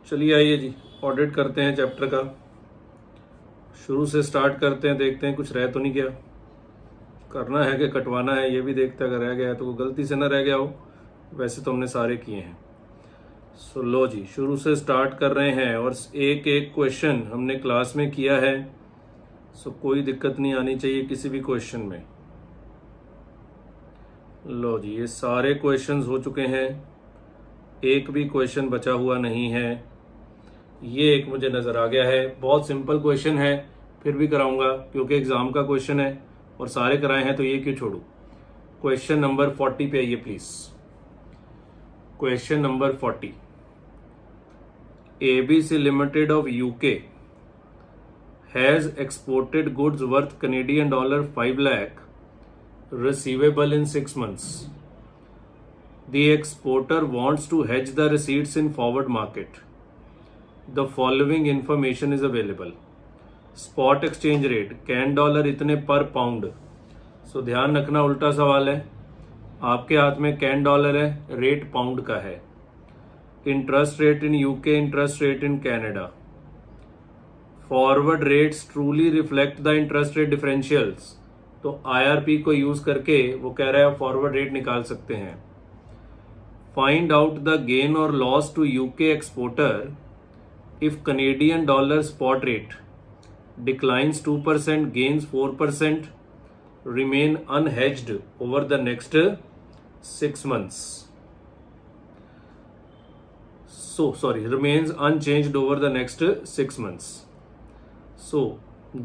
चलिए आइए जी, ऑडिट करते हैं चैप्टर का। शुरू से स्टार्ट करते हैं, देखते हैं कुछ रह तो नहीं गया। करना है कि कटवाना है ये भी देखते हैं, अगर रह गया है तो वो गलती से ना रह गया हो। वैसे तो हमने सारे किए हैं। सो लो जी, शुरू से स्टार्ट कर रहे हैं और एक एक क्वेश्चन हमने क्लास में किया है। सो कोई दिक्कत नहीं आनी चाहिए किसी भी क्वेश्चन में। लो जी, ये सारे क्वेश्चंस हो चुके हैं, एक भी क्वेश्चन बचा हुआ नहीं है। ये एक मुझे नज़र आ गया है, बहुत सिंपल क्वेश्चन है, फिर भी कराऊंगा क्योंकि एग्जाम का क्वेश्चन है और सारे कराए हैं तो ये क्यों छोड़ूं। क्वेश्चन नंबर 40 पे आइए please. Question number 40, ABC limited of UK has exported goods worth Canadian dollar 5 lakh receivable in 6 months. The exporter wants to hedge the receipts in forward market. The following information is available. Spot exchange rate can dollar इतने पर pound. सो ध्यान रखना, उल्टा सवाल है। आपके हाथ में कैन डॉलर है, रेट पाउंड का है। Interest rate in UK, interest rate in Canada. Forward rates truly reflect the interest rate differentials. तो IRP को यूज करके वो कह रहा है फॉरवर्ड रेट निकाल सकते हैं। फाइंड आउट द गेन और loss to UK exporter if Canadian dollar spot rate declines 2%, gains 4%, remain unhedged over the next 6 months. Remains unchanged over the next 6 months. So,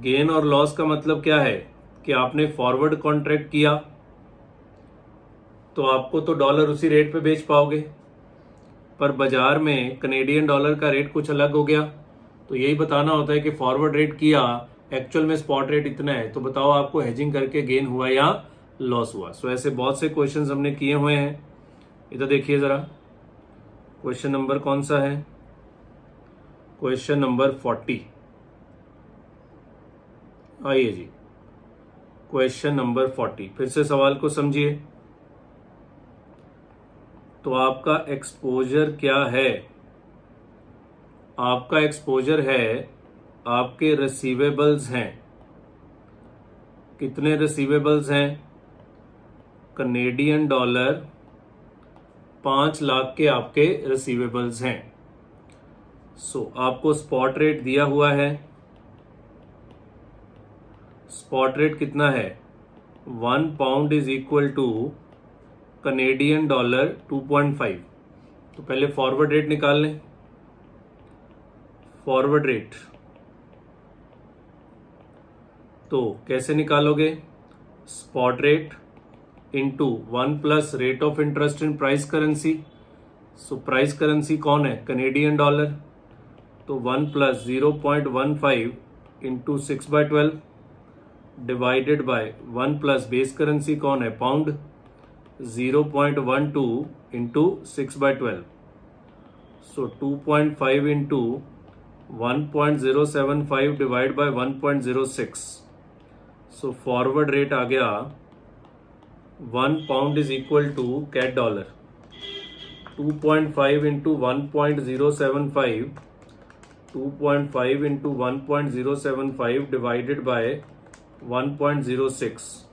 gain और loss का मतलब क्या है कि आपने फॉरवर्ड कॉन्ट्रैक्ट किया तो आपको तो डॉलर उसी रेट पे बेच पाओगे, पर बाजार में कनेडियन डॉलर का रेट कुछ अलग हो गया। तो यही बताना होता है कि फॉरवर्ड रेट किया, एक्चुअल में स्पॉट रेट इतना है, तो बताओ आपको हेजिंग करके गेन हुआ या लॉस हुआ। सो ऐसे बहुत से क्वेश्चंस हमने किए हुए हैं। इधर देखिए जरा, क्वेश्चन नंबर कौन सा है? Question number 40। आइए जी, क्वेश्चन नंबर 40, फिर से सवाल को समझिए। तो आपका एक्सपोजर क्या है? आपका एक्सपोजर है, आपके रिसीवेबल्स हैं। कितने रिसीवेबल्स हैं? कनेडियन डॉलर 5 लाख के आपके रिसीवेबल्स हैं। सो आपको स्पॉट रेट दिया हुआ है। स्पॉट रेट कितना है? 1 pound is equal to Canadian dollar 2.5। तो पहले फॉरवर्ड रेट निकाल लें। फॉरवर्ड रेट तो कैसे निकालोगे? Spot rate into 1 plus rate of interest in price currency. So price currency कौन है? Canadian dollar. तो 1 plus 0.15 into 6/12 divided by 1 plus base currency कौन है? Pound. 0.12 into 6/12। So 2.5 into 1.075 divide by 1.06। So forward rate आ गया 1 pound is equal to CAD dollar. 2.5 into 1.075, 2.5 into 1.075 divided by 1.06।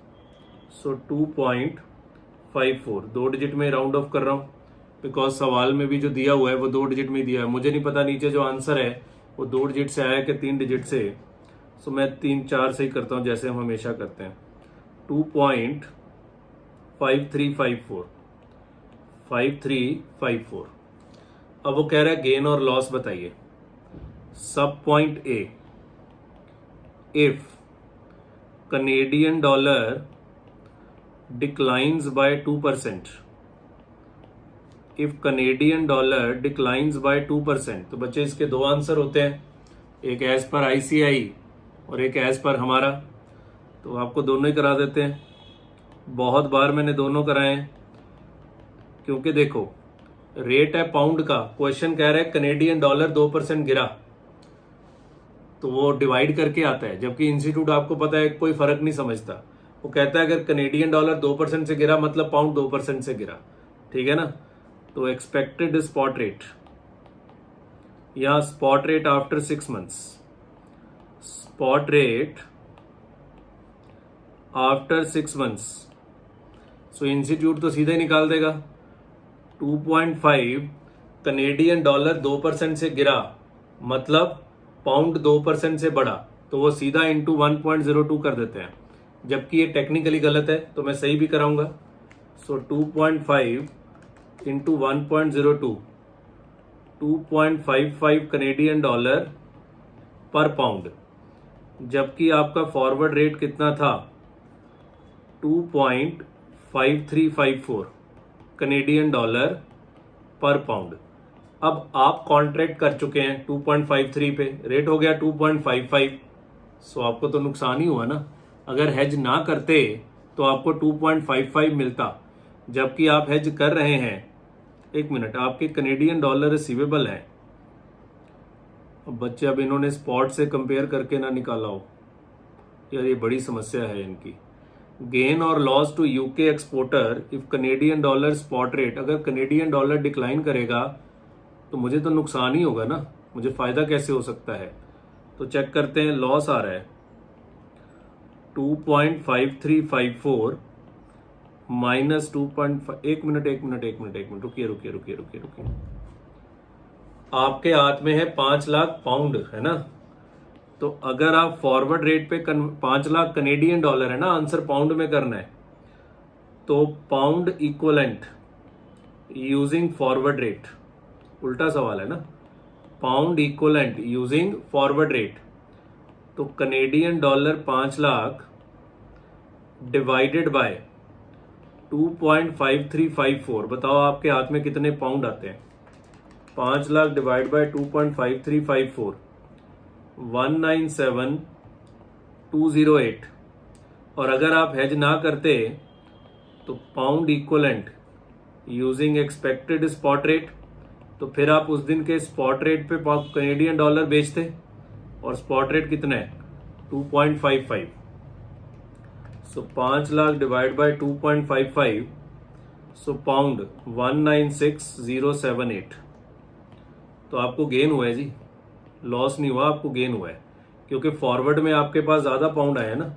So 2.54। 2 digit में round of कर रहा हूँ because सवाल में भी जो दिया हुआ है वो 2 डिजिट में दिया है। मुझे नहीं पता नीचे जो आंसर है वो 2 डिजिट से आया कि 3 डिजिट से। सो मैं 3-4 से ही करता हूँ जैसे हम हमेशा करते हैं। 2.5354। 5354। अब वो कह रहा है गेन और लॉस बताइए। Sub point A, if Canadian dollar declines by 2%, if Canadian dollar declines by 2%। तो बच्चे इसके 2 आंसर होते हैं, एक एज पर ICI और एक एज पर हमारा। तो आपको दोनों ही करा देते हैं। बहुत बार मैंने दोनों कराए हैं क्योंकि देखो रेट है पाउंड का, क्वेश्चन कह रहा है कनेडियन डॉलर 2% गिरा, तो वो डिवाइड करके आता है। जबकि इंस्टीट्यूट आपको पता है कोई फर्क नहीं समझता, वो कहता है अगर कनेडियन डॉलर 2% से गिरा मतलब पाउंड 2% से गिरा। ठीक है ना? तो एक्सपेक्टेड स्पॉट रेट या spot rate after 6 months, spot rate after 6 months. So institute तो सीधे निकाल देगा 2.5 कनेडियन डॉलर 2% से गिरा मतलब पाउंड 2% से बढ़ा, तो वो सीधा इंटू 1.02 कर देते हैं, जबकि ये टेक्निकली गलत है, तो मैं सही भी कराऊंगा। सो 2.5 इंटू 1.02, 2.55 कनेडियन डॉलर पर पाउंड, जबकि आपका फॉरवर्ड रेट कितना था 2.5354 कनेडियन डॉलर पर पाउंड। अब आप कॉन्ट्रैक्ट कर चुके हैं 2.53 पे, रेट हो गया 2.55। सो आपको तो नुकसान ही हुआ ना। अगर हेज ना करते तो आपको 2.55 मिलता, जबकि आप हेज कर रहे हैं। एक मिनट, आपके कनेडियन डॉलर रिसीवेबल हैं। अब बच्चे, अब इन्होंने स्पॉट से कंपेयर करके ना निकाला हो यार, ये बड़ी समस्या है इनकी। गेन और loss to UK exporter if Canadian dollar spot rate, अगर कनेडियन डॉलर डिक्लाइन करेगा तो मुझे तो नुकसान ही होगा ना, मुझे फायदा कैसे हो सकता है। तो चेक करते हैं, लॉस आ रहा है 2.5354 माइनस 2.5। एक मिनट, रुकिए। आपके हाथ में है 5 लाख पाउंड, है ना। तो अगर आप फॉरवर्ड रेट पे 5 लाख कनेडियन डॉलर है ना, आंसर पाउंड में करना है, तो pound equivalent using forward rate, उल्टा सवाल है ना, pound equivalent using forward rate. तो Canadian dollar 5 lakh divided by 2.5354, बताओ आपके हाथ में कितने पाउंड आते हैं। 5 लाख डिवाइड बाय 2.5354, 197208। और अगर आप हेज ना करते तो pound equivalent using expected spot rate, तो फिर आप उस दिन के स्पॉट रेट पे कनेडियन डॉलर बेचते, और स्पॉट रेट कितना है 2.55। सो 5 lakh divide by 2.55, so pound 196078। तो आपको गेन हुआ है जी, लॉस नहीं हुआ, आपको गेन हुआ है, क्योंकि फॉरवर्ड में आपके पास ज्यादा पाउंड आया ना।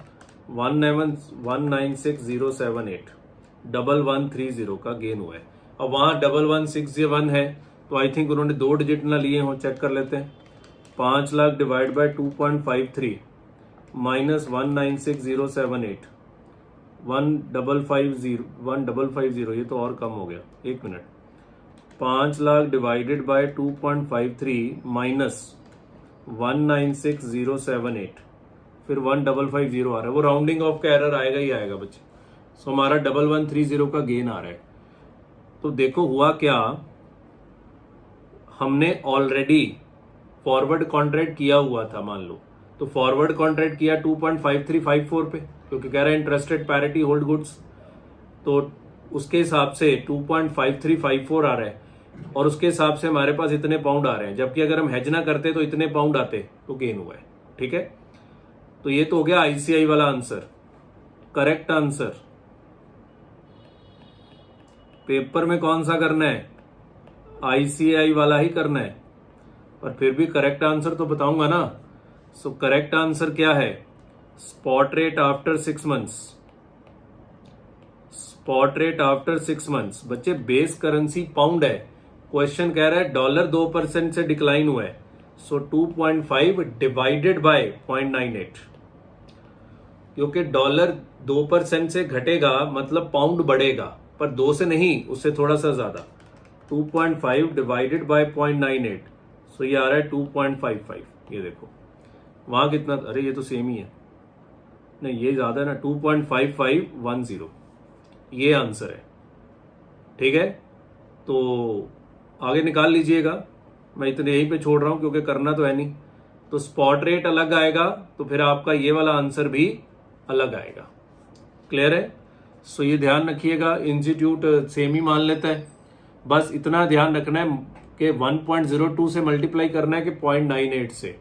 196078 1130 का गेन हुआ है। अब वहां 11601 है, तो आई थिंक उन्होंने 2 डिजिट ना लिए हों, चेक कर लेते हैं। 5 लाख डिवाइड बाय 2.53 माइनस 196078, 1550, ये तो और कम हो गया। एक minute, 5 lakh divided bye 2.53 minus 196078, फिर 1550 आ रहा है। वो राउंडिंग ऑफ का एरर आएगा ही आएगा बच्चे। सो हमारा 1130 का गेन आ रहा है। तो देखो हुआ क्या, हमने ऑलरेडी फॉरवर्ड कॉन्ट्रैक्ट किया हुआ था, मान लो, तो फॉरवर्ड कॉन्ट्रैक्ट किया 2.5354 पे, क्योंकि कह रहा है इंटरेस्टेड पैरिटी होल्ड गुड्स, तो उसके हिसाब से 2.5354 आ रहा है, और उसके हिसाब से हमारे पास इतने पाउंड आ रहे हैं, जबकि अगर हम हेज ना करते तो इतने पाउंड आते, तो गेन हुआ है। ठीक है, तो ये तो हो गया आईसीआई वाला आंसर, करेक्ट आंसर। पेपर में कौन सा करना है, आईसीआई वाला ही करना है, पर फिर भी करेक्ट आंसर तो बताऊंगा ना। सो करेक्ट आंसर क्या है, spot rate after 6 months, spot rate after 6 months. बच्चे बेस करेंसी पाउंड है, क्वेश्चन कह रहा है डॉलर 2% से डिक्लाइन हुआ है, सो 2.5 डिवाइडेड बाय 0.98, क्योंकि डॉलर 2% से घटेगा मतलब पाउंड बढ़ेगा, पर 2 से नहीं, उससे थोड़ा सा ज्यादा। 2.5 डिवाइडेड बाय 0.98, सो ये आ रहा है 2.55। ये देखो वहां कितना, अरे ये तो सेम ही है, नहीं ये ज्यादा है ना, 2.5510, ये आंसर है। ठीक है, तो आगे निकाल लीजिएगा, मैं इतने यहीं पे छोड़ रहा हूं क्योंकि करना तो है नहीं। तो स्पॉट रेट अलग आएगा, तो फिर आपका ये वाला आंसर भी अलग आएगा। क्लियर है। सो ये ध्यान रखिएगा, इंस्टीट्यूट सेम ही मान लेता है, बस इतना ध्यान रखना है कि 1.02 से मल्टीप्लाई करना है कि 0.98 से।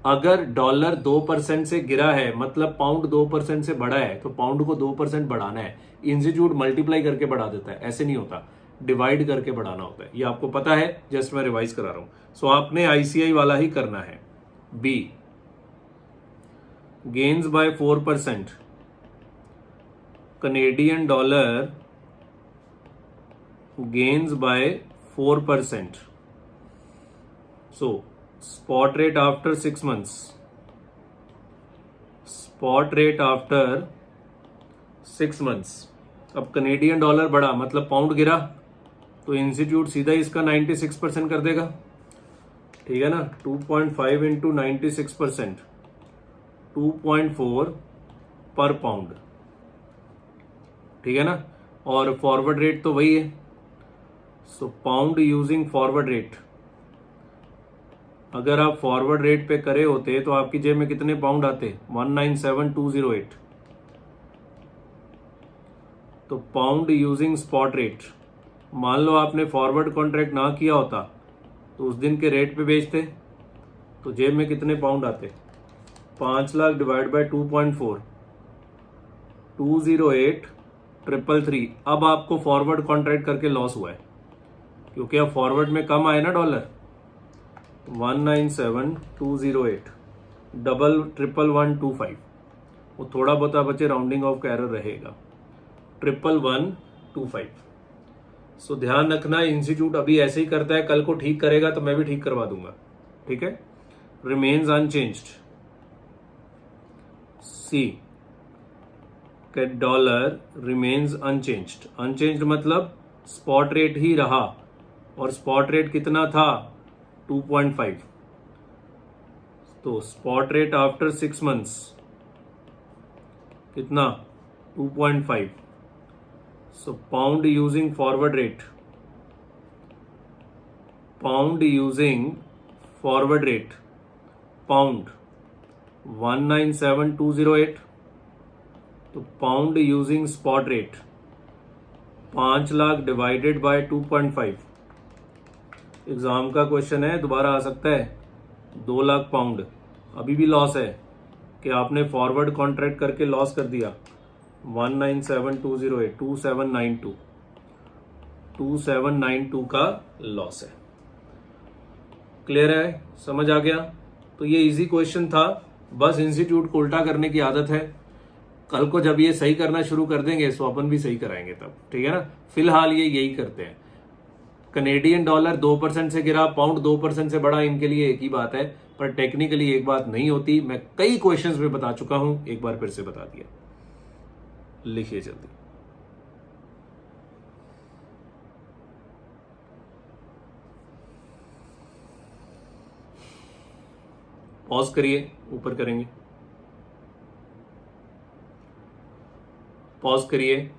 अगर डॉलर 2% से गिरा है मतलब पाउंड 2% से बढ़ा है, तो पाउंड को 2% बढ़ाना है। इंस्टीट्यूट मल्टीप्लाई करके बढ़ा देता है, ऐसे नहीं होता। डिवाइड करके बढ़ाना होता है, ये आपको पता है, जस्ट मैं रिवाइज करा रहा हूं। सो आपने आईसीआई वाला ही करना है। B, gains by 4%, Canadian dollar gains by 4%. So, spot rate after 6 months. Spot rate after 6 months. अब कनेडियन डॉलर बढ़ा मतलब पाउंड गिरा, तो इंस्टीट्यूट सीधा इसका 96% कर देगा, ठीक है ना। 2.5 इंटू 96%, 2.4 पर पाउंड, ठीक है ना। और फॉरवर्ड रेट तो वही है। सो पाउंड यूजिंग फॉरवर्ड रेट, अगर आप फॉरवर्ड रेट पे करे होते तो आपकी जेब में कितने पाउंड आते? 197208। तो पाउंड यूजिंग स्पॉट रेट, मान लो आपने फॉरवर्ड कॉन्ट्रैक्ट ना किया होता तो उस दिन के रेट पे बेचते तो जेब में कितने पाउंड आते? 5 लाख डिवाइड बाय 2.4, 208,333। अब आपको फॉरवर्ड कॉन्ट्रैक्ट करके लॉस हुआ है क्योंकि अब फॉरवर्ड में कम आए ना डॉलर। 197208 डबल 11125, वो थोड़ा बहुत बचे, राउंडिंग ऑफ का एरर रहेगा, 11125। सो ध्यान रखना, इंस्टीट्यूट अभी ऐसे ही करता है, कल को ठीक करेगा तो मैं भी ठीक करवा दूंगा, ठीक है। Remains unchanged. See, K dollar remains unchanged. Unchanged मतलब स्पॉट रेट ही रहा, और स्पॉट रेट कितना था? 2.5। तो स्पॉट रेट आफ्टर 6 मंथ्स कितना? 2.5। So pound using forward rate, pound using forward rate, pound 197208। तो pound using spot rate 5 lakh divided by 2.5। Exam का क्वेश्चन है, दोबारा आ सकता है। 2 लाख पाउंड, अभी भी लॉस है कि आपने फॉरवर्ड कॉन्ट्रैक्ट करके लॉस कर दिया। 197208, 2792, 2792 का लॉस है। क्लियर है? समझ आ गया? तो ये इजी क्वेश्चन था, बस इंस्टीट्यूट को उल्टा करने की आदत है। कल को जब ये सही करना शुरू कर देंगे तो अपन भी सही कराएंगे तब, ठीक है ना। फिलहाल ये यही करते हैं। कनेडियन डॉलर 2% से गिरा, पाउंड 2% से बढ़ा, इनके लिए एक ही बात है, पर टेक्निकली एक बात नहीं होती। मैं कई क्वेश्चंस में बता चुका हूं, एक बार फिर से बता दिया। लिखिए जल्दी। पॉज करिए, ऊपर करेंगे। पॉज करिए,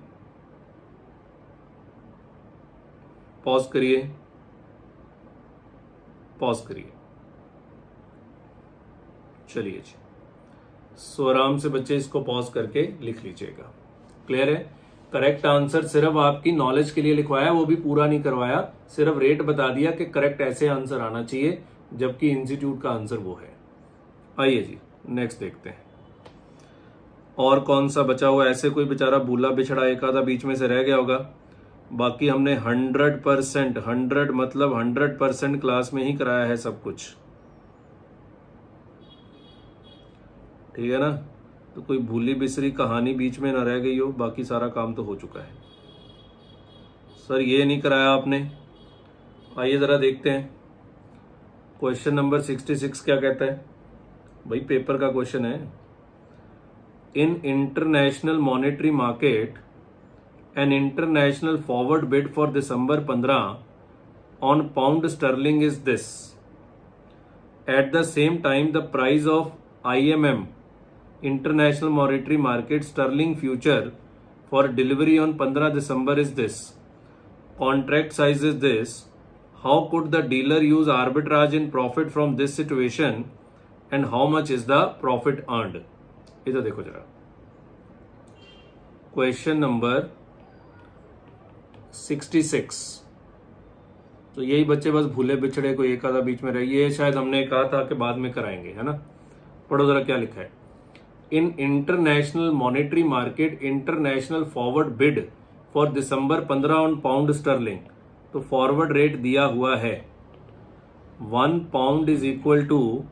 पॉज करिए, पॉज करिए। चलिए जी, सो आराम से बच्चे इसको पॉज करके लिख लीजिएगा। क्लियर है? करेक्ट आंसर सिर्फ आपकी नॉलेज के लिए लिखवाया, वो भी पूरा नहीं करवाया, सिर्फ रेट बता दिया कि करेक्ट ऐसे आंसर आना चाहिए, जबकि इंस्टीट्यूट का आंसर वो है। आइए जी, नेक्स्ट देखते हैं और कौन सा बचा हुआ। ऐसे कोई बेचारा भूला बिछड़ा एक आधा बीच में से रह गया होगा। बाकी हमने 100%, 100 मतलब 100% क्लास में ही कराया है सब कुछ, ठीक है ना। तो कोई भूली बिसरी कहानी बीच में ना रह गई हो, बाकी सारा काम तो हो चुका है। सर ये नहीं कराया आपने, आइए जरा देखते हैं। क्वेश्चन नंबर 66 क्या कहता है? भाई पेपर का क्वेश्चन है। In international monetary market an international forward bid for December 15 on pound sterling is this. At the same time, the price of IMM International Monetary Market sterling future for delivery on 15 December is this. Contract size is this. How could the dealer use arbitrage in profit from this situation and how much is the profit earned? इधर देखो जरा, question number 66। तो यही बच्चे बस भूले बिछड़े को एक आधा बीच में रहे, ये शायद हमने कहा था कि बाद में कराएंगे, है ना। पढ़ो जरा क्या लिखा है। In international monetary market international forward bid for December 15 on pound sterling तो फॉरवर्ड रेट दिया हुआ है 1 pound is equal to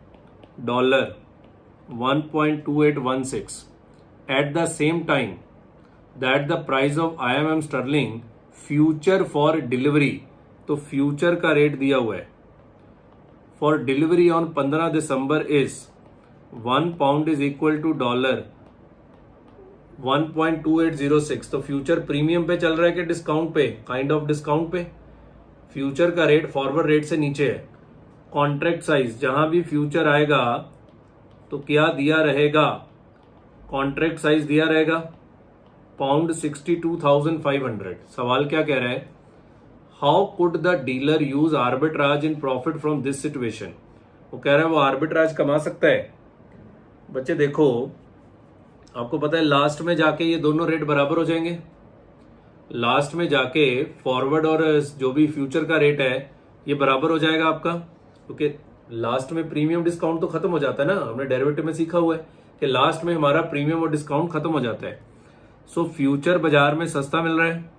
dollar 1.2816 at the same time that the price of IMM sterling future for delivery, तो future का rate दिया हुआ है for delivery on 15 December is 1 pound is equal to dollar 1.2806। तो future premium पे चल रहा है कि डिस्काउंट पे? काइंड ऑफ डिस्काउंट पे। फ्यूचर का रेट फॉरवर्ड रेट से नीचे है। कॉन्ट्रैक्ट साइज जहां भी फ्यूचर आएगा तो क्या दिया रहेगा? कॉन्ट्रैक्ट साइज दिया रहेगा पाउंड 62,500। सवाल क्या कह रहा है? How could the dealer use arbitrage in profit from this situation. वो कह रहा है वो आर्बिट्राज कमा सकता है। बच्चे देखो, आपको पता है लास्ट में जाके ये दोनों रेट बराबर हो जाएंगे। लास्ट में जाके फॉरवर्ड और जो भी फ्यूचर का रेट है ये बराबर हो जाएगा आपका, क्योंकि लास्ट में प्रीमियम डिस्काउंट तो खत्म हो जाता है ना। हमने डेरिवेटिव में सीखा हुआ है कि लास्ट में हमारा प्रीमियम और डिस्काउंट खत्म हो जाता है। सो फ्यूचर बाजार में सस्ता मिल रहा है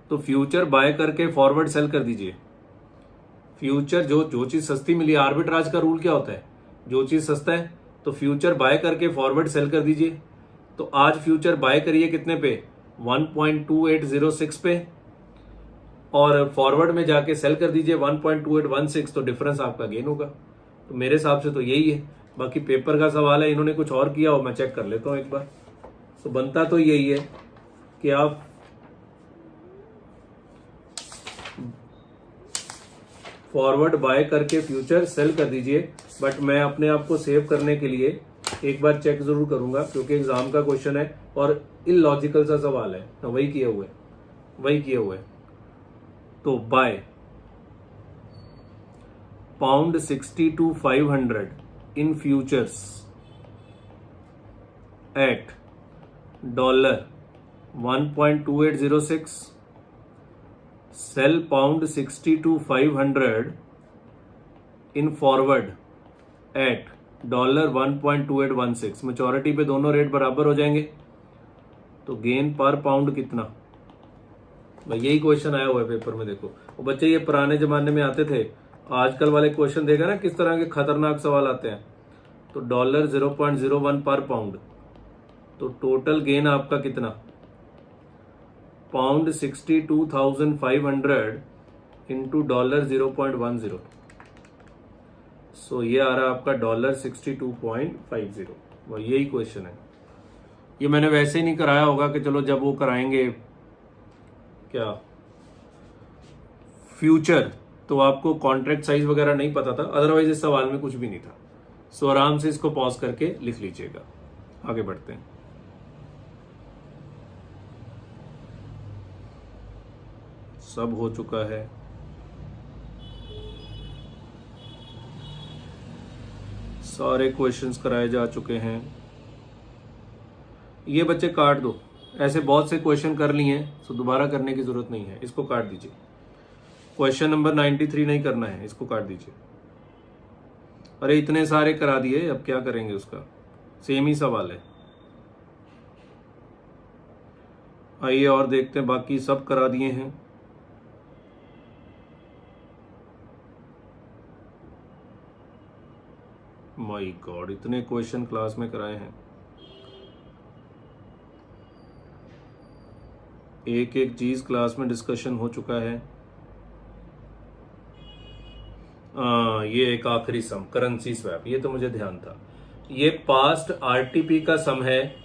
तो फ्यूचर बाय करके फॉरवर्ड सेल कर दीजिए। फ्यूचर जो चीज सस्ती मिली, आर्बिट्राज का रूल क्या होता है? जो चीज सस्ता है तो फ्यूचर बाय करके फॉरवर्ड सेल कर दीजिए। तो आज फ्यूचर बाय करिए कितने पे? 1.2806 पे, और फॉरवर्ड में जाके सेल कर दीजिए 1.2816। तो डिफरेंस आपका गेन होगा। तो मेरे हिसाब से तो यही है। बाकी पेपर का सवाल है, इन्होंने कुछ और किया हो, मैं चेक कर लेता हूं एक बार। तो बनता तो यही है कि आप फॉरवर्ड बाय करके फ्यूचर सेल कर दीजिए। बट मैं अपने आप को सेव करने के लिए एक बार चेक जरूर करूंगा, क्योंकि एग्जाम का क्वेश्चन है और इलॉजिकल सा सवाल है। तो वही किए हुए। तो buy pound 62,500 in futures at dollar 1.2806, sell pound 62,500 in forward at dollar 1.2816। Maturity पे दोनों रेट बराबर हो जाएंगे तो गेन पर पाउंड कितना? भाई यही क्वेश्चन आया हुआ है पेपर में। देखो वो बच्चे ये पुराने जमाने में आते थे, आजकल वाले क्वेश्चन देखा ना किस तरह के खतरनाक सवाल आते हैं। तो डॉलर 0.01 पर पाउंड, तो टोटल गेन आपका कितना? Pound 62,500 into dollar 0.10। सो ये आ रहा है आपका डॉलर 62.50। वो यही क्वेश्चन है। ये मैंने वैसे ही नहीं कराया होगा कि चलो जब वो कराएंगे क्या फ्यूचर, तो आपको कॉन्ट्रैक्ट साइज वगैरह नहीं पता था, अदरवाइज इस सवाल में कुछ भी नहीं था। सो आराम से इसको पॉज करके लिख लीजिएगा। आगे बढ़ते हैं। सब हो चुका है। सारे क्वेश्चंस कराए जा चुके हैं। ये बच्चे काट दो, ऐसे बहुत से क्वेश्चन कर लिए हैं तो दोबारा करने की जरूरत नहीं है। इसको काट दीजिए। क्वेश्चन नंबर 93 नहीं करना है, इसको काट दीजिए। अरे इतने सारे करा दिए, अब क्या करेंगे उसका? सेम ही सवाल है। आइए और देखते हैं, बाकी सब करा दिए हैं। माय गॉड, इतने क्वेश्चन क्लास में कराए हैं। एक एक चीज क्लास में डिस्कशन हो चुका है। ये एक आखिरी सम, करेंसी स्वैप, ये तो मुझे ध्यान था। ये पास्ट आरटीपी का सम है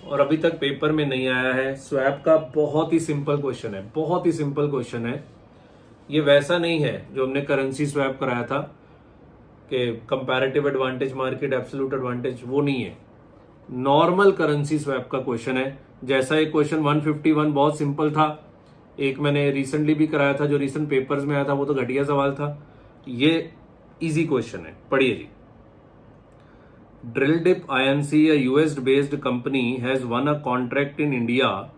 और अभी तक पेपर में नहीं आया है। स्वैप का बहुत ही सिंपल क्वेश्चन है, बहुत ही सिंपल क्वेश्चन है। ये वैसा नहीं है जो हमने करेंसी स्वैप कराया था कि comparative advantage market, absolute advantage, वो नहीं है। नॉर्मल करेंसी स्वैप का क्वेश्चन है। जैसा एक क्वेश्चन 151 बहुत सिंपल था, एक मैंने रिसेंटली भी कराया था जो रिसेंट पेपर्स में आया था, वो तो घटिया सवाल था। ये इजी क्वेश्चन है, पढ़िए जी। Drill Dip Inc, a US based company, has won a contract in India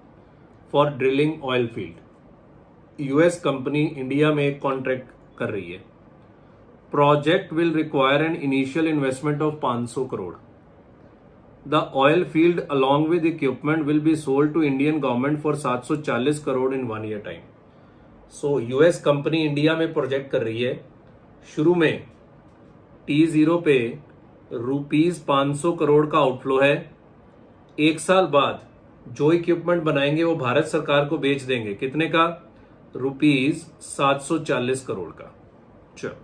for drilling oil field. US company India में एक कॉन्ट्रैक्ट कर रही है। Project will require an initial investment of 500 crore. The oil field along with equipment will be sold to Indian government for 740 crore in 1 year time. So US company India में project कर रही है, शुरू में T0 पे ₹500 करोड़ का आउटफ्लो है, 1 साल बाद जो इक्विपमेंट बनाएंगे वो भारत सरकार को बेच देंगे, कितने का? ₹740 करोड़ का। चलो,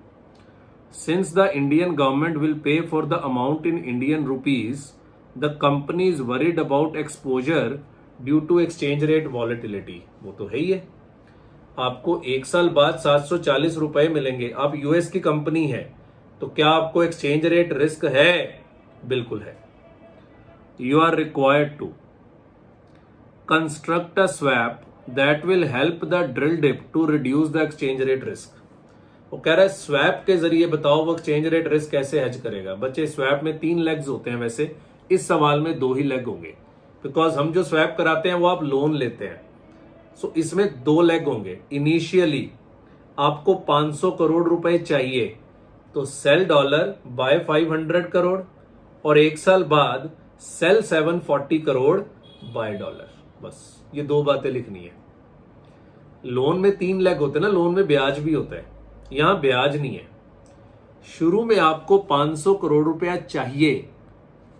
since the Indian government will pay for the amount in Indian rupees, the company is worried about exposure due to exchange rate volatility. वो तो है ही है, आपको 1 साल बाद 740 रुपए मिलेंगे, आप यूएस की कंपनी है, तो क्या आपको एक्सचेंज रेट रिस्क है? बिल्कुल है। You are required to construct a swap that will help the drill dip to reduce the exchange rate risk. वो कह रहा है स्वैप के जरिए बताओ वो एक्सचेंज रेट रिस्क कैसे हेज करेगा। बच्चे, स्वैप में 3 लेग्स होते हैं, वैसे इस सवाल में 2 ही लेग होंगे, बिकॉज हम जो स्वैप कराते हैं वो आप लोन लेते हैं। सो इसमें 2 लेग होंगे। इनिशियली आपको 500 करोड़ रुपए चाहिए, तो सेल डॉलर बाय 500 करोड़, और 1 साल बाद सेल 740 करोड़ बाय डॉलर। बस ये 2 बातें लिखनी है। लोन में 3 लेग होते हैं ना, लोन में ब्याज भी होता है, यहां ब्याज नहीं है। शुरू में आपको 500 करोड़ रुपया चाहिए,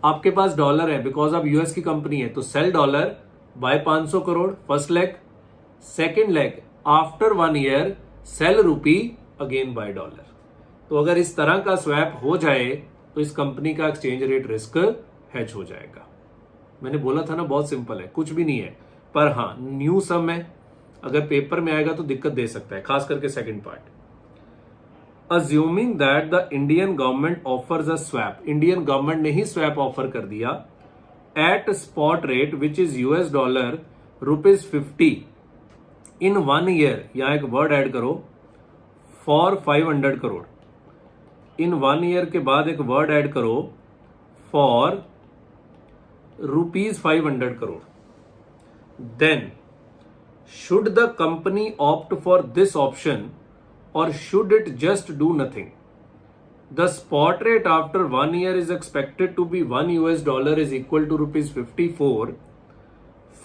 आपके पास डॉलर है, बिकॉज आप यूएस की कंपनी है, तो sell dollar buy 500 crore first leg. Second leg, after 1 year sell rupee again buy dollar. तो अगर इस तरह का स्वैप हो जाए तो इस कंपनी का एक्सचेंज रेट रिस्क हेज हो जाएगा। मैंने बोला था ना, बहुत सिंपल है, कुछ भी नहीं है, पर हाँ न्यू सम है, अगर पेपर में आएगा तो दिक्कत दे सकता है, खास करके second part. Assuming that the Indian government offers a swap, Indian government ने ही स्वैप ऑफर कर दिया at spot rate which is US dollar ₹50 in 1 year, यहां एक वर्ड ऐड करो, फॉर 500 करोड़। इन 1 ईयर के बाद एक वर्ड ऐड करो, for ₹500 crore. Then should the company opt for this option or should it just do nothing? The spot rate after 1 year is expected to be $1 is equal to ₹54.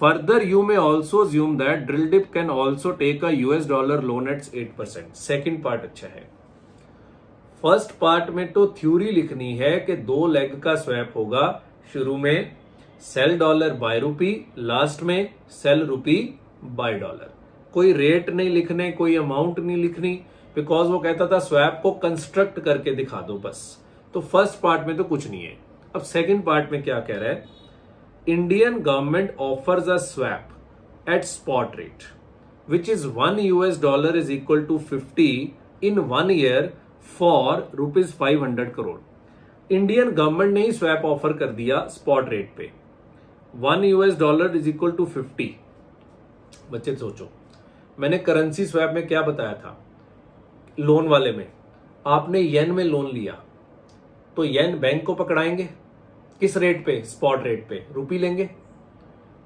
Further, you may also assume that drill dip can also take a US dollar loan at 8%. Second part अच्छा है। First part में तो theory लिखनी है कि 2 leg का swap होगा, शुरू में सेल डॉलर बाय रूपी, लास्ट में सेल रूपी बाय डॉलर। कोई रेट नहीं लिखने, कोई अमाउंट नहीं लिखनी, बिकॉज वो कहता था स्वैप को कंस्ट्रक्ट करके दिखा दो बस। तो फर्स्ट पार्ट में तो कुछ नहीं है। अब सेकंड पार्ट में क्या कह रहा है? Indian government offers a swap at spot rate which is $1 is equal to 50 in 1 year for ₹500 crore. Indian government ने ही स्वैप ऑफर कर दिया स्पॉट रेट पे, $1 इज इक्वल टू 50। बच्चे सोचो, मैंने करेंसी स्वैप में क्या बताया था? लोन वाले में आपने येन में लोन लिया, तो येन बैंक को पकड़ाएंगे, किस रेट पे? स्पॉट रेट पे, रुपी लेंगे,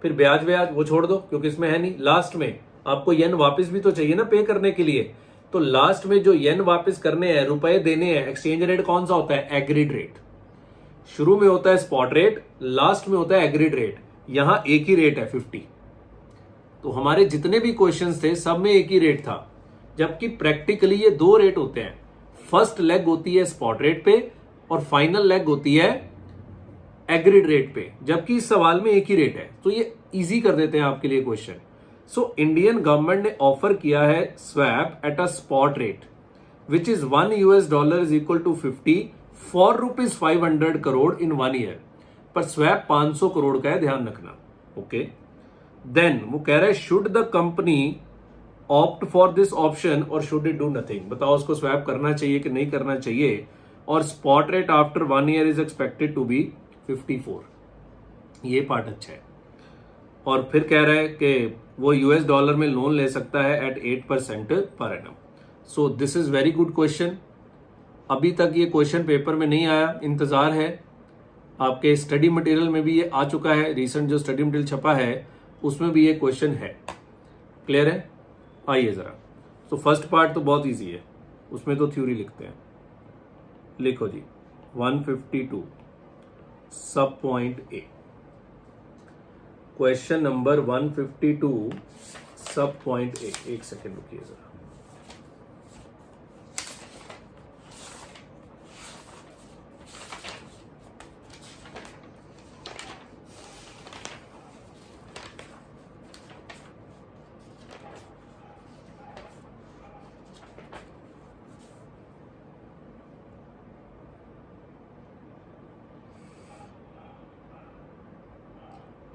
फिर ब्याज वो छोड़ दो क्योंकि इसमें है नहीं। लास्ट में आपको येन वापस भी तो चाहिए ना पे करने के लिए, तो लास्ट में जो येन वापस करने हैं, रुपए देने हैं, एक्सचेंज रेट कौन सा होता है? Agreed rate. शुरू में होता है स्पॉट रेट, लास्ट में होता है एग्रीड रेट। यहां एक ही रेट है 50। तो हमारे जितने भी क्वेश्चंस थे सब में एक ही रेट था, जबकि प्रैक्टिकली ये 2 रेट होते हैं। फर्स्ट लेग होती है स्पॉट रेट पे और फाइनल लेग होती है एग्रीड रेट पे, जबकि इस सवाल में एक ही रेट है। तो ये इजी कर देते हैं आपके लिए क्वेश्चन। सो इंडियन गवर्नमेंट ने ऑफर किया है swap at a spot rate which is $1 is equal to 50 for ₹500 crore in 1 year. पर स्वैप 500 करोड़ का है, ध्यान रखना। ओके, देन वो कह रहा है should the company opt for this option और शुड इट डू नथिंग। बताओ उसको स्वैप करना चाहिए कि नहीं करना चाहिए। और spot rate after 1 year is expected to be 54। ये पार्ट अच्छा है। और फिर कह रहा है कि वो यूएस डॉलर में लोन ले सकता है at 8% per annum. So this is very good question. अभी तक ये क्वेश्चन पेपर में नहीं आया, इंतजार है। आपके स्टडी मटेरियल में भी ये आ चुका है, रिसेंट जो स्टडी मटेरियल छपा है उसमें भी ये क्वेश्चन है। क्लियर है? आइए जरा। तो फर्स्ट पार्ट तो बहुत इजी है, उसमें तो थ्योरी लिखते हैं। लिखो जी, 152 सब पॉइंट ए। क्वेश्चन नंबर 152 सब पॉइंट ए, एक सेकेंड रुकिए जरा।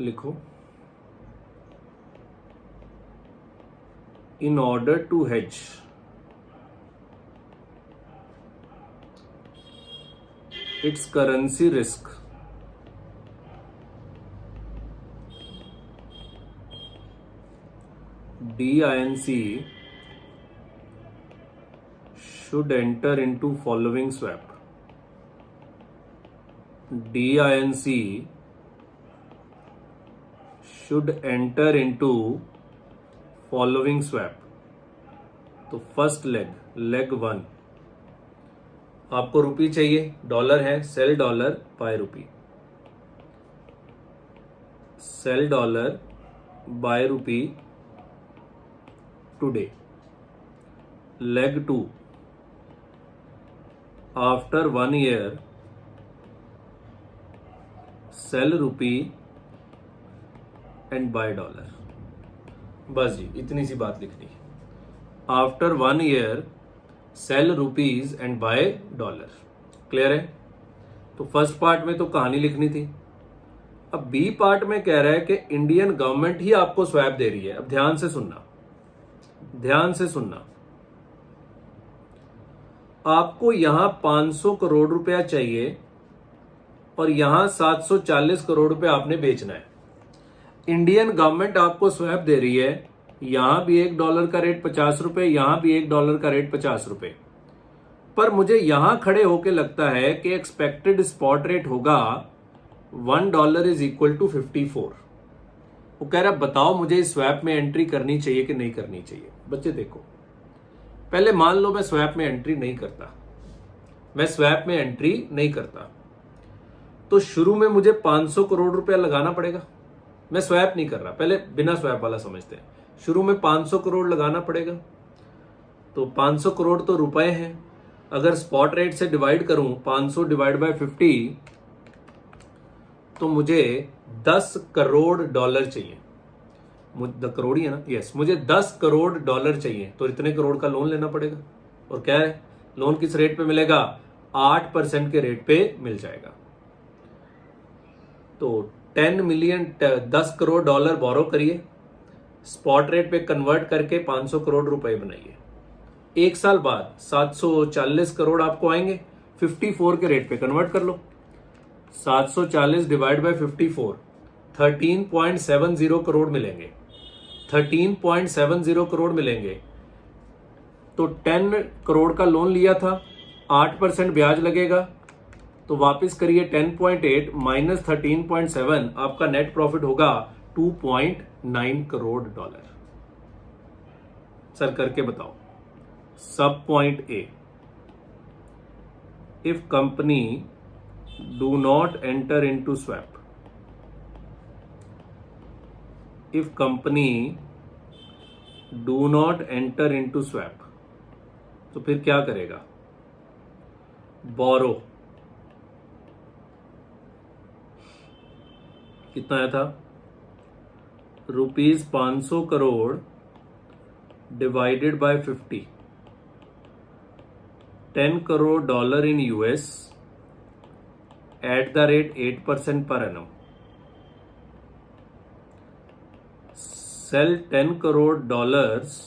लिखो, in order to hedge its currency risk, DINC should enter into following swap. DINC should enter into following swap. तो फर्स्ट लेग 1, आपको रुपी चाहिए, डॉलर है, sell dollar buy rupee, sell dollar buy rupee today. Leg 2, after 1 year sell rupee and buy dollar. बस जी, इतनी सी बात लिखनी है। After 1 year sell rupees and buy dollar. Clear है? तो फर्स्ट पार्ट में तो कहानी लिखनी थी। अब बी पार्ट में कह रहा है कि इंडियन गवर्नमेंट ही आपको स्वैप दे रही है। अब ध्यान से सुनना, ध्यान से सुनना। आपको यहां 500 करोड़ रुपया चाहिए और यहां 740 करोड़ रुपया आपने बेचना है। इंडियन गवर्नमेंट आपको स्वैप दे रही है, यहां भी $1 का रेट 50 रुपए, यहां भी $1 का रेट 50 रुपए। पर मुझे यहां खड़े होके लगता है कि एक्सपेक्टेड स्पॉट रेट होगा $1 इज इक्वल टू 54। वो कह रहा बताओ मुझे इस स्वैप में एंट्री करनी चाहिए कि नहीं करनी चाहिए। बच्चे देखो, पहले मान लो मैं स्वैप में एंट्री नहीं करता, मैं स्वैप में एंट्री नहीं करता, तो शुरू में मुझे 500 करोड़ रुपया लगाना पड़ेगा। मैं स्वैप नहीं कर रहा, पहले बिना स्वैप वाला समझते हैं। शुरू में 500 करोड़ लगाना पड़ेगा। तो 500 करोड़ तो रुपए हैं। अगर स्पॉट रेट से डिवाइड करूं 500 डिवाइड बाय 50, तो मुझे 10 करोड़ डॉलर चाहिए। करोड़ ही है ना? यस, मुझे 10 करोड़ डॉलर चाहिए। तो इतने करोड़ का लोन लेना पड़ेगा। और क्या है, लोन किस रेट पे मिलेगा? 8% के रेट पे मिल जाएगा। तो 10 करोड़ डॉलर बोरो करिए, स्पॉट रेट पे कन्वर्ट करके 500 करोड़ रुपए बनाइए। एक साल बाद 740 करोड़ आपको आएंगे, 54 के रेट पे कन्वर्ट कर लो। 740 डिवाइड बाय 54, 13.70 करोड़ मिलेंगे। 13.70 करोड़ मिलेंगे। तो 10 करोड़ का लोन लिया था, 8% ब्याज लगेगा। तो वापस करिए 10.8 माइनस 13.7, आपका नेट प्रॉफिट होगा 2.9 करोड़ डॉलर। सर करके बताओ। Sub point A, if company do not enter into swap, if company do not enter into swap, तो फिर क्या करेगा? बोरो। कितना आया था? ₹500 crore divided by 50, 10 crore dollar in US at the rate 8% per annum. Sell 10 crore dollars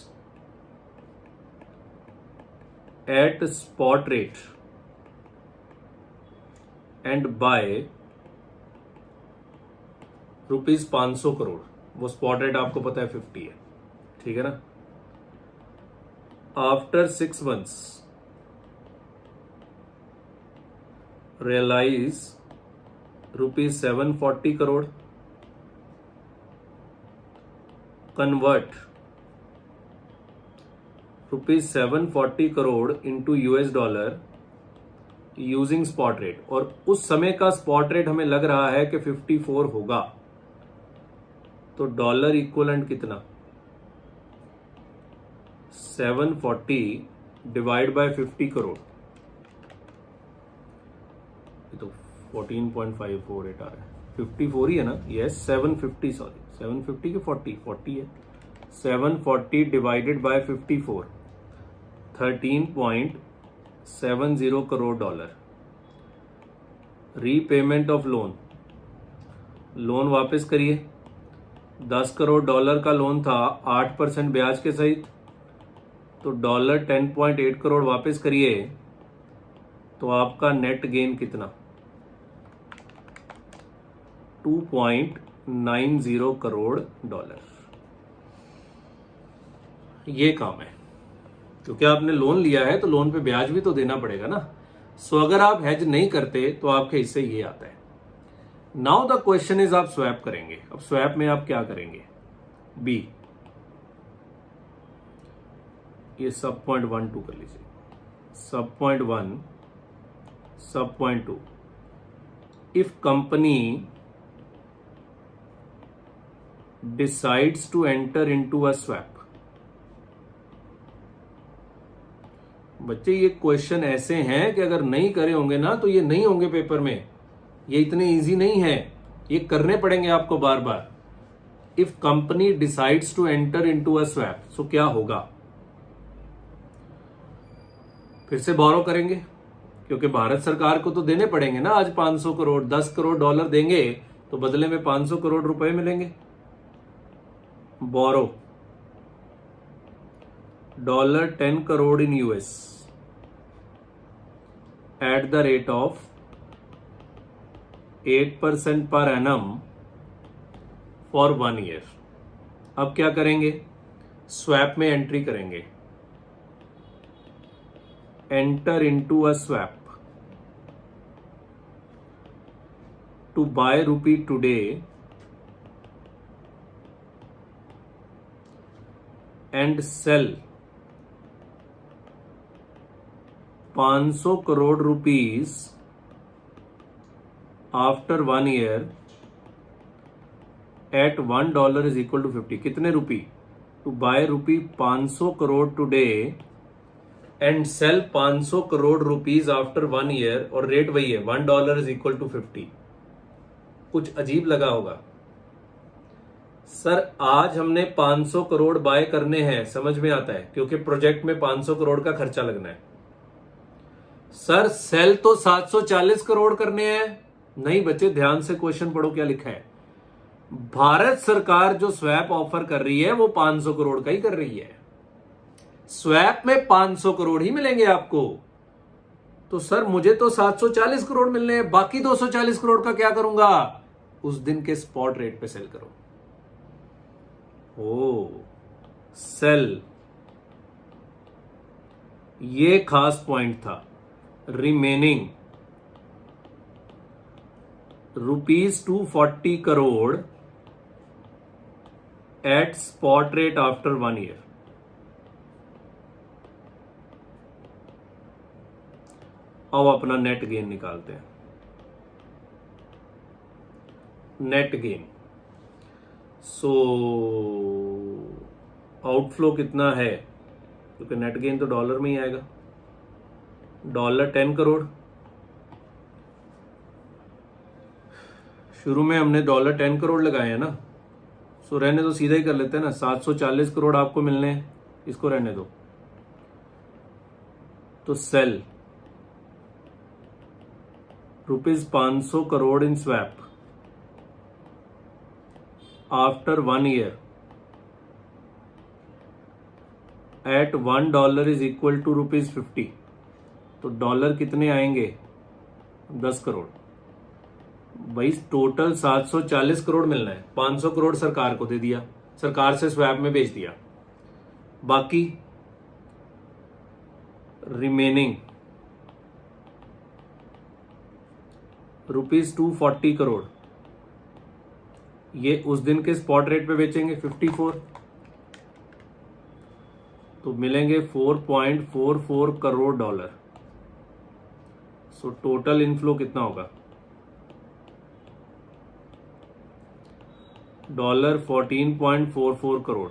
at spot rate and buy ₹500 crore. वो spot rate आपको पता है 50 है, ठीक है ना? After 6 months realise ₹740 crore, convert ₹740 crore into $, using spot rate. और उस समय का स्पॉट रेट हमें लग रहा है कि 54 होगा। तो डॉलर इक्वलेंट कितना? 740 डिवाइड बाय 50 करोड़, ये तो 14.548 आ रहा है, 54 ही है ना, यस 750, सॉरी 750 के 40 है, 740 divided by 54, 13.70 crore dollar. Repayment of loan, loan वापस करिए, 10 करोड़ डॉलर का लोन था 8% ब्याज के सहित, तो डॉलर 10.8 करोड़ वापस करिए, तो आपका नेट गेन कितना, 2.90 करोड़ डॉलर। ये काम है, क्योंकि आपने लोन लिया है तो लोन पे ब्याज भी तो देना पड़ेगा ना। सो अगर आप हेज नहीं करते तो आपके हिस्से ये आता है। नाउ द क्वेश्चन इज, आप स्वैप करेंगे। अब स्वैप में आप क्या करेंगे, बी, ये सब पॉइंट 1 2 कर लीजिए, सब पॉइंट 1 सब point 2, if company decides to enter into a swap। बच्चे ये क्वेश्चन ऐसे हैं कि अगर नहीं करे होंगे ना तो ये नहीं होंगे पेपर में, ये इतने इजी नहीं है, ये करने पड़ेंगे आपको बार बार। If company decides to enter into a swap, so क्या होगा, फिर से बोरो करेंगे, क्योंकि भारत सरकार को तो देने पड़ेंगे ना आज 500 करोड़, 10 करोड़ डॉलर देंगे तो बदले में 500 करोड़ रुपए मिलेंगे। बोरो $10 करोड़ इन US at the rate of 8% per annum for 1 year. अब क्या करेंगे, स्वैप में एंट्री करेंगे, enter into a swap to buy rupee today and sell 500 crore rupees after 1 year at $1 is equal to 50। कितने rupee, to buy rupee 500 crore today and sell 500 crore rupees after 1 year, और rate वही है $1 is equal to 50। कुछ अजीब लगा होगा sir, आज हमने 500 करोड़ बाय करने हैं, समझ में आता है, क्योंकि प्रोजेक्ट में 500 करोड़ का खर्चा लगना है। सर सेल तो 740 करोड़ करने हैं। नहीं बच्चे, ध्यान से क्वेश्चन पढ़ो क्या लिखा है। भारत सरकार जो स्वैप ऑफर कर रही है वो 500 करोड़ का ही कर रही है, स्वैप में 500 करोड़ ही मिलेंगे आपको। तो सर मुझे तो 740 करोड़ मिलने हैं, बाकी 240 करोड़ का क्या करूंगा, उस दिन के स्पॉट रेट पे सेल करो। ओ सेल, ये खास पॉइंट था। Remaining ₹240 crore at spot rate after 1 year. अब अपना नेट गेन निकालते हैं। नेट गेन, सो आउटफ्लो कितना है, क्योंकि नेट गेन तो डॉलर में ही आएगा, $10 करोड़। शुरू में हमने $10 करोड़ लगाए हैं ना, सो रहने दो, सीधा ही कर लेते हैं ना, 740 करोड़ आपको मिलने हैं, इसको रहने दो। तो sell ₹500 crore in swap after 1 year at $1 is equal to ₹50। तो डॉलर कितने आएंगे, 10 करोड़। भाई टोटल 740 करोड़ मिलना है, 500 करोड़ सरकार को दे दिया, सरकार से स्वैप में बेच दिया, बाकी रिमेनिंग ₹240 करोड़, ये उस दिन के स्पॉट रेट पे बेचेंगे 54, तो मिलेंगे 4.44 crore dollar. So total inflow कितना होगा, $14.44 करोड़।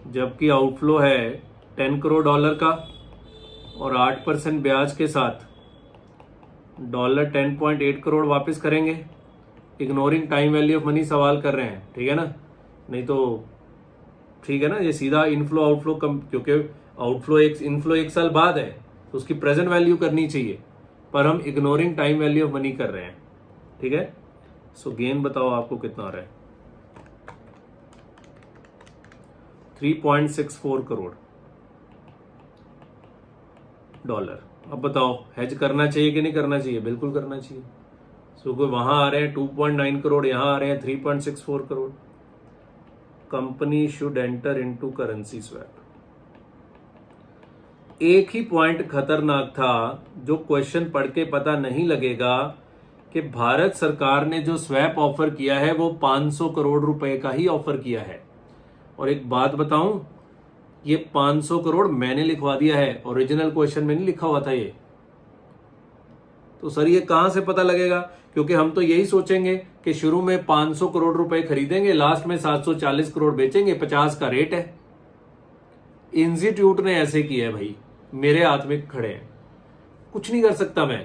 जबकि आउटफ्लो है 10 करोड़ डॉलर का और 8% ब्याज के साथ $10.8 करोड़ वापस करेंगे। Ignoring time value of money सवाल कर रहे हैं, ठीक है ना, नहीं तो ठीक है ना, ये सीधा इनफ्लो आउटफ्लो कम, क्योंकि इनफ्लो 1 साल बाद है तो उसकी प्रेजेंट वैल्यू करनी चाहिए, पर हम ignoring time value of money कर रहे हैं, ठीक है। सो गेन बताओ आपको कितना आ रहा है, 3.64 करोड़ डॉलर। अब बताओ हेज करना चाहिए कि नहीं करना चाहिए? बिल्कुल करना चाहिए। सो कोई वहां आ रहे हैं 2.9 करोड़, यहां आ रहे हैं 3.64 crore. Company should enter into currency swap. एक ही पॉइंट खतरनाक था जो क्वेश्चन पढ़ के पता नहीं लगेगा कि भारत सरकार ने जो स्वैप ऑफर किया है वो 500 करोड़ रुपए का ही ऑफर किया है। और एक बात बताऊं, ये 500 करोड़ मैंने लिखवा दिया है, ओरिजिनल क्वेश्चन में नहीं लिखा हुआ था ये। तो सर ये कहां से पता लगेगा? क्योंकि हम तो यही सोचेंगे कि शुरू में 500 करोड़ रुपए खरीदेंगे, लास्ट में 740 करोड़ बेचेंगे, 50 का रेट है। इंस्टीट्यूट ने ऐसे किया है भाई, मेरे हाथ में खड़े हैं, कुछ नहीं कर सकता मैं,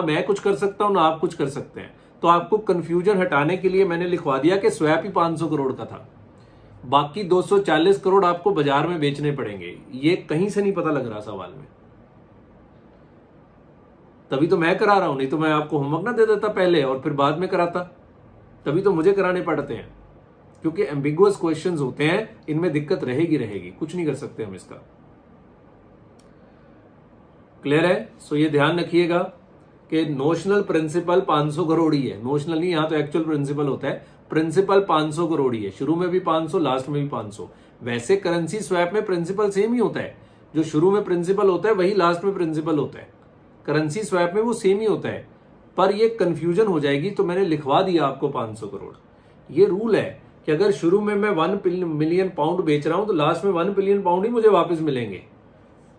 मैं कुछ कर सकता हूं ना आप कुछ कर सकते हैं। तो आपको कंफ्यूजन हटाने के लिए मैंने लिखवा दिया कि स्वैप ही 500 करोड़ का था, बाकी 240 करोड़ आपको बाजार में बेचने पड़ेंगे। ये कहीं से नहीं पता लग रहा सवाल में, तभी तो मैं करा रहा हूं, नहीं तो मैं आपको होमवर्क ना दे देता पहले और फिर बाद में कराता। तभी तो मुझे कराने पड़ते हैं, क्योंकि एम्बिगुअस क्वेश्चंस होते हैं, इनमें दिक्कत रहेगी, कुछ नहीं कर सकते हम इसका। क्लियर है? सो ये ध्यान रखिएगा कि नोशनल प्रिंसिपल 500 करोड़ ही है, नोशनल नहीं, यहां तो एक्चुअल प्रिंसिपल होता है। प्रिंसिपल 500 करोड़ ही है, शुरू में भी 500, लास्ट में भी 500। वैसे करेंसी स्वैप में प्रिंसिपल सेम ही होता है, जो शुरू में प्रिंसिपल होता है वही लास्ट में प्रिंसिपल होता है। करेंसी स्वैप में वो सेम ही होता है, पर ये कंफ्यूजन हो जाएगी, तो मैंने लिखवा दिया आपको 500 करोड़। ये रूल है कि अगर शुरू में मैं 1 मिलियन पाउंड बेच रहा हूं तो लास्ट में 1 बिलियन पाउंड ही मुझे वापस मिलेंगे।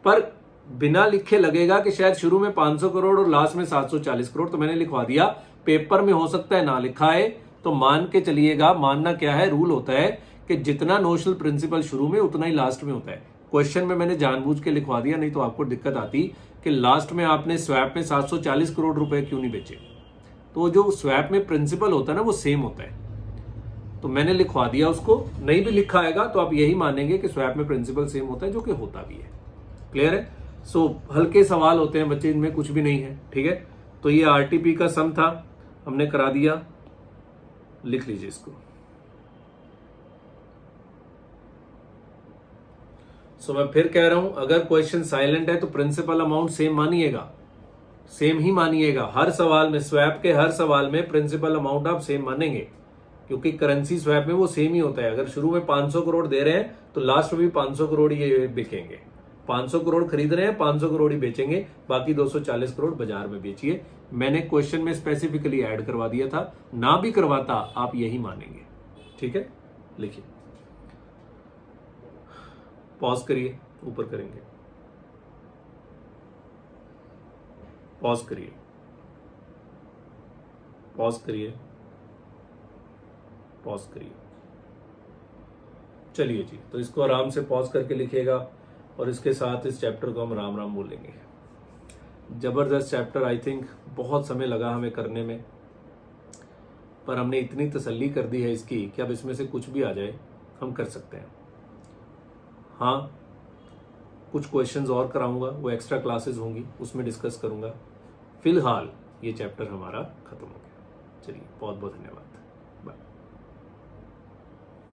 पर बिना लिखे लगेगा कि शायद शुरू में 500 करोड़ और लास्ट में 740 करोड़, तो मैंने लिखवा दिया। पेपर में हो सकता है ना लिखा है, तो मान के चलिएगा। मानना क्या है, रूल होता है कि जितना नोशनल प्रिंसिपल शुरू में उतना ही लास्ट में होता है। क्वेश्चन में मैंने जानबूझ के लिखवा दिया, नहीं तो आपको दिक्कत आती कि लास्ट में आपने स्वैप में 740 करोड़ रुपए क्यों नहीं बेचे। तो जो स्वैप में प्रिंसिपल होता है ना वो सेम होता है, तो मैंने लिखवा दिया उसको। नहीं भी लिखा आएगा तो आप यही मानेंगे कि स्वैप में प्रिंसिपल सेम होता है, जो कि होता भी है। क्लियर है? सो हल्के सवाल होते हैं बच्चे, इनमें कुछ भी नहीं है, ठीक है। तो ये आरटीपी का सम था, हमने करा दिया, लिख लीजिए इसको। सो मैं फिर कह रहा हूं, अगर क्वेश्चन साइलेंट है तो प्रिंसिपल अमाउंट सेम मानिएगा, सेम ही मानिएगा। हर सवाल में, स्वैप के हर सवाल में प्रिंसिपल अमाउंट आप सेम मानेंगे, क्योंकि करेंसी स्वैप में वो सेम ही होता है। अगर शुरू में 500 करोड़ दे रहे हैं तो लास्ट में भी 500 करोड़ ये बिकेंगे। 500 करोड़ खरीद रहे हैं, 500 करोड़ ही बेचेंगे, बाकी 240 करोड़ बाजार में बेचिए। मैंने क्वेश्चन में स्पेसिफिकली ऐड करवा दिया था, ना भी करवाता आप यही मानेंगे, ठीक है। लिखिए, पॉज करिए, ऊपर करेंगे, पॉज करिए, पॉज करिए, पॉज करिए। चलिए जी, तो इसको आराम से पॉज करके लिखिएगा और इसके साथ इस चैप्टर को हम राम राम बोलेंगे। जबरदस्त चैप्टर, आई थिंक बहुत समय लगा हमें करने में, पर हमने इतनी तसल्ली कर दी है इसकी कि अब इसमें से कुछ भी आ जाए हम कर सकते हैं। हाँ, कुछ क्वेश्चंस और कराऊंगा, वो एक्स्ट्रा क्लासेस होंगी, उसमें डिस्कस करूंगा। फिलहाल ये चैप्टर हमारा खत्म हो गया। चलिए, बहुत बहुत धन्यवाद।